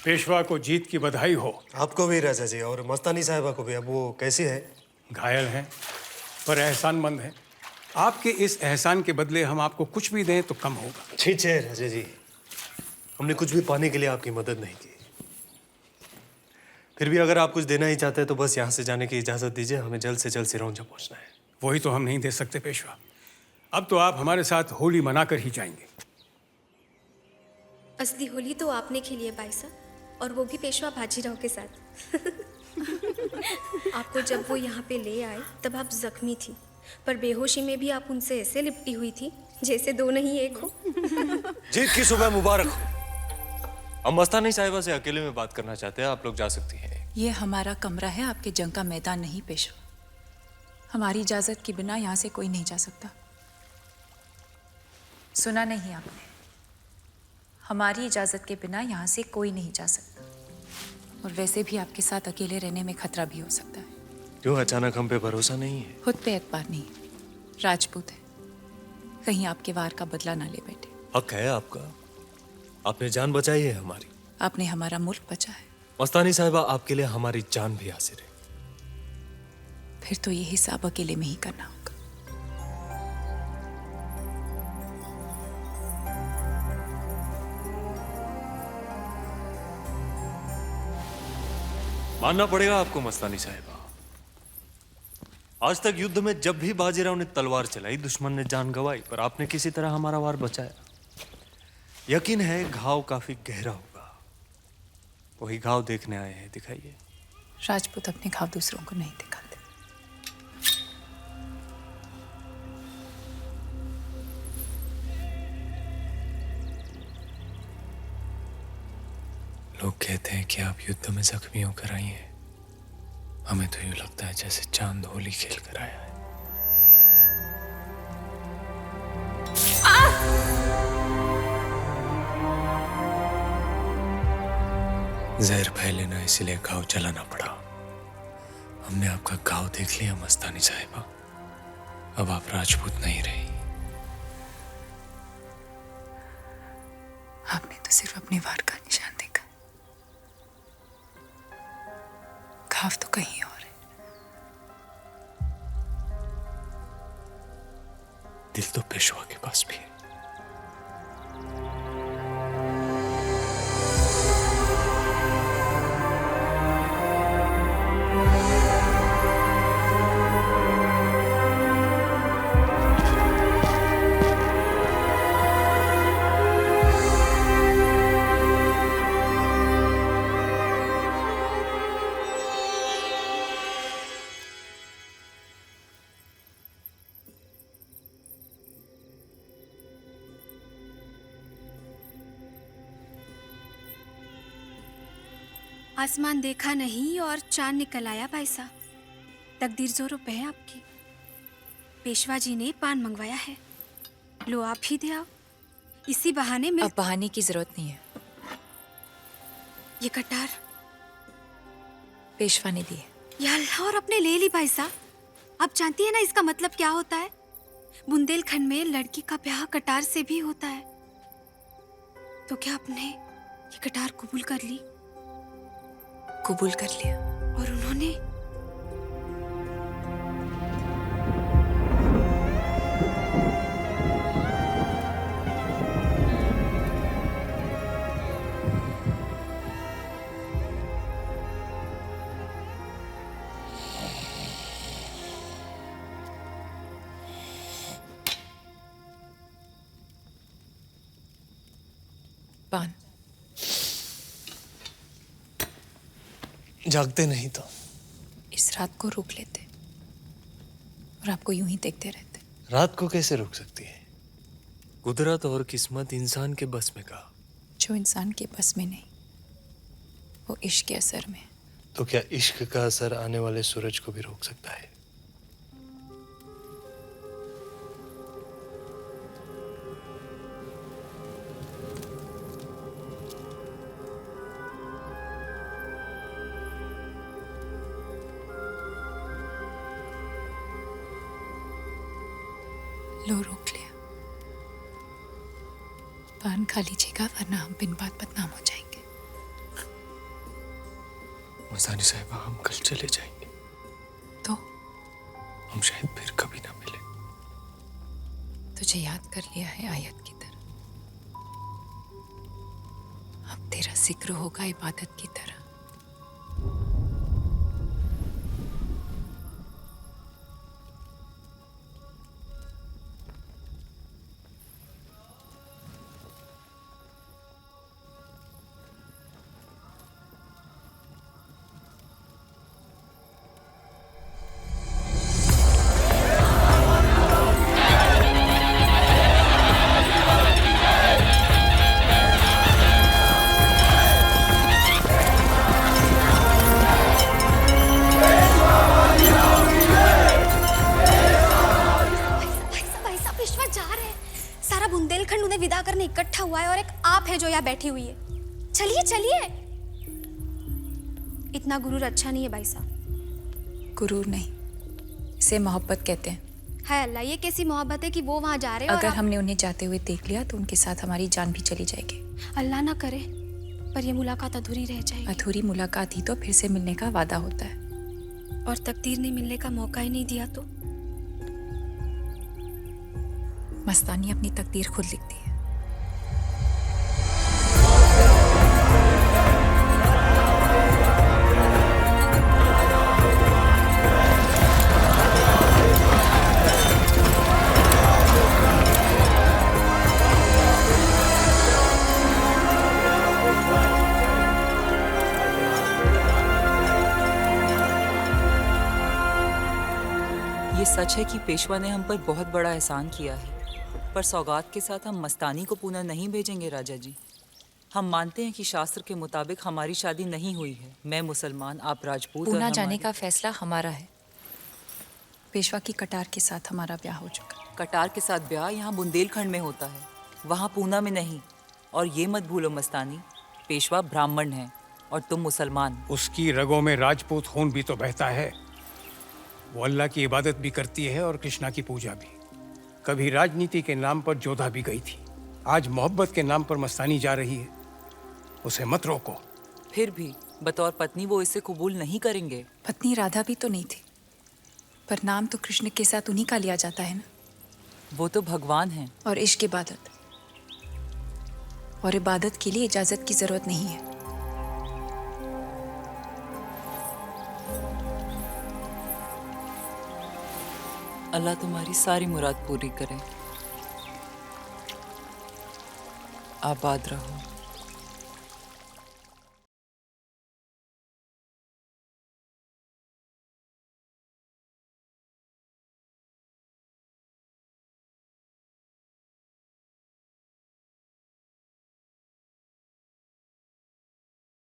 पेशवा को जीत की बधाई हो। आपको भी राजा जी, और मस्तानी साहिबा को भी। अब वो कैसी है? घायल हैं पर एहसानमंद हैं। आपके इस एहसान के बदले हम आपको कुछ भी दें तो कम होगा। ठीक है राजा जी, हमने कुछ भी पाने के लिए आपकी मदद नहीं की। फिर भी अगर आप कुछ देना ही चाहते हैं तो बस यहाँ से जाने की इजाजत दीजिए। हमें जल्द से जल्द सिरौंजा पहुँचना है। वही तो हम नहीं दे सकते पेशवा। अब तो आप हमारे साथ होली मनाकर ही जाएंगे। असली होली तो आपने खेली है भाई साहब, और वो भी पेशवा बाजीराव के साथ। आपको जब वो यहाँ पे ले आए तब आप जख्मी थी, पर बेहोशी में भी आप उनसे ऐसे लिपटी हुई थी जैसे दो नहीं एक हो। जीत की सुबह मुबारक हो। हम मस्तानी साहिबा से अकेले में बात करना चाहते हैं, आप लोग जा सकती हैं। ये हमारा कमरा है, आपके जंग का मैदान नहीं पेशवा। हमारी इजाजत के बिना यहाँ से कोई नहीं जा सकता। सुना नहीं आपने? हमारी इजाजत के बिना यहाँ से कोई नहीं जा सकता। और वैसे भी आपके साथ अकेले रहने में खतरा भी हो सकता है। क्यों अचानक हम पे भरोसा नहीं है? खुद पे एतबार नहीं, राजपूत है, कहीं आपके वार का बदला ना ले बैठे। हक है आपका, आपने जान बचाई है हमारी। आपने हमारा मुल्क बचा है। मस्तानी साहिबा, आपके लिए हमारी जान भी हासिल है। फिर तो ये हिसाब अकेले में ही करना होगा। मानना पड़ेगा आपको मस्तानी साहिबा, आज तक युद्ध में जब भी बाजीराव ने तलवार चलाई दुश्मन ने जान गंवाई, पर आपने किसी तरह हमारा वार बचाया। यकीन है घाव काफी गहरा होगा। वही घाव देखने आए हैं, दिखाइए। राजपूत अपने घाव दूसरों को नहीं दिखाते। लोग कहते हैं कि आप युद्ध में जख्मी होकर आई हैं। हमें तो यूं लगता है जैसे चांद होली खेल कर आया है। जहर फैले ना, इसलिए घाव जलाना पड़ा। हमने आपका घाव देख लिया मस्तानी साहिबा, अब आप राजपूत नहीं रही। आपने तो सिर्फ अपने वार का निशान देखा, घाव तो कहीं और है। दिल तो पेशवा के पास भी है। आसमान देखा नहीं और चांद निकल आया भाई साहब। तकदीर जोरों पे है आपकी। पेशवा जी ने पान मंगवाया है, लो आप ही दे आओ। इसी बहाने में अब बहाने की जरूरत नहीं है। ये कटार पेशवा ने दी है। या अल्लाह, और अपने ले ली भाई साहब। आप जानती है ना इसका मतलब क्या होता है? बुंदेलखंड में लड़की का ब्याह कटार से भी होता है। तो क्या आपने ये कटार कबूल कर ली? कबूल कर लिया। और उन्होंने? पान। जागते नहीं तो इस रात को रोक लेते और आपको यूं ही देखते रहते। रात को कैसे रोक सकती है? कुदरत और किस्मत इंसान के बस में कहा। जो इंसान के बस में नहीं, वो इश्क के असर में। तो क्या इश्क का असर आने वाले सूरज को भी रोक सकता है? लो रोक लिया। पान खा लीजिएगा, वरना हम बिन बात बदनाम हो जाएंगे। मस्तानी साहिबा, हम कल चले जाएंगे। तो हम शायद फिर कभी ना मिले। तुझे याद कर लिया है आयत की तरह। अब तेरा जिक्र होगा इबादत की तरह। भाई साहब, पेशवा जा रहे हैं। सारा बुंदेलखंड उन्हें विदा करने इकट्ठा हुआ है और एक आप है जो यहाँ बैठी हुई है। चलिए चलिए। इतना गुरूर अच्छा नहीं है भाई साहब। गुरूर नहीं, इसे मोहब्बत कहते हैं। है अल्लाह, ये कैसी मोहब्बत है कि वो वहाँ जा रहे हैं अगर और हमने उन्हें जाते हुए देख लिया तो उनके साथ हमारी जान भी चली जाएगी। अल्लाह ना करे पर ये मुलाकात अधूरी रह जाएगी। अधूरी मुलाकात ही तो फिर से मिलने का वादा होता है। और तकदीर ने मिलने का मौका ही नहीं दिया तो? मस्तानी अपनी तकदीर खुद लिखती है। ये सच है कि पेशवा ने हम पर बहुत बड़ा एहसान किया है, पर सौगात के साथ हम मस्तानी को पुनः नहीं भेजेंगे राजा जी। हम मानते हैं कि शास्त्र के मुताबिक हमारी शादी नहीं हुई है। मैं मुसलमान, आप राजपूत। पूना और जाने का फैसला हमारा है। पेशवा की कटार के साथ हमारा ब्याह हो चुका। कटार के साथ ब्याह यहाँ बुंदेलखंड में होता है, वहाँ पूना में नहीं। और ये मत भूलो मस्तानी, पेशवा ब्राह्मण है और तुम मुसलमान। उसकी रगों में राजपूत खून भी तो बहता है। वो अल्लाह की इबादत भी करती है और कृष्णा की पूजा भी। कभी राजनीति के नाम पर जोधा भी गई थी। आज मोहब्बत के नाम पर मस्तानी जा रही है। उसे मत रोको। फिर भी बतौर पत्नी वो इसे कबूल नहीं करेंगे। पत्नी राधा भी तो नहीं थी, पर नाम तो कृष्ण के साथ उन्हीं का लिया जाता है ना। वो तो भगवान हैं। और इश्क इबादत, और इबादत के लिए इजाजत की जरूरत नहीं है। अल्लाह तुम्हारी सारी मुराद पूरी करे। आबाद रहो।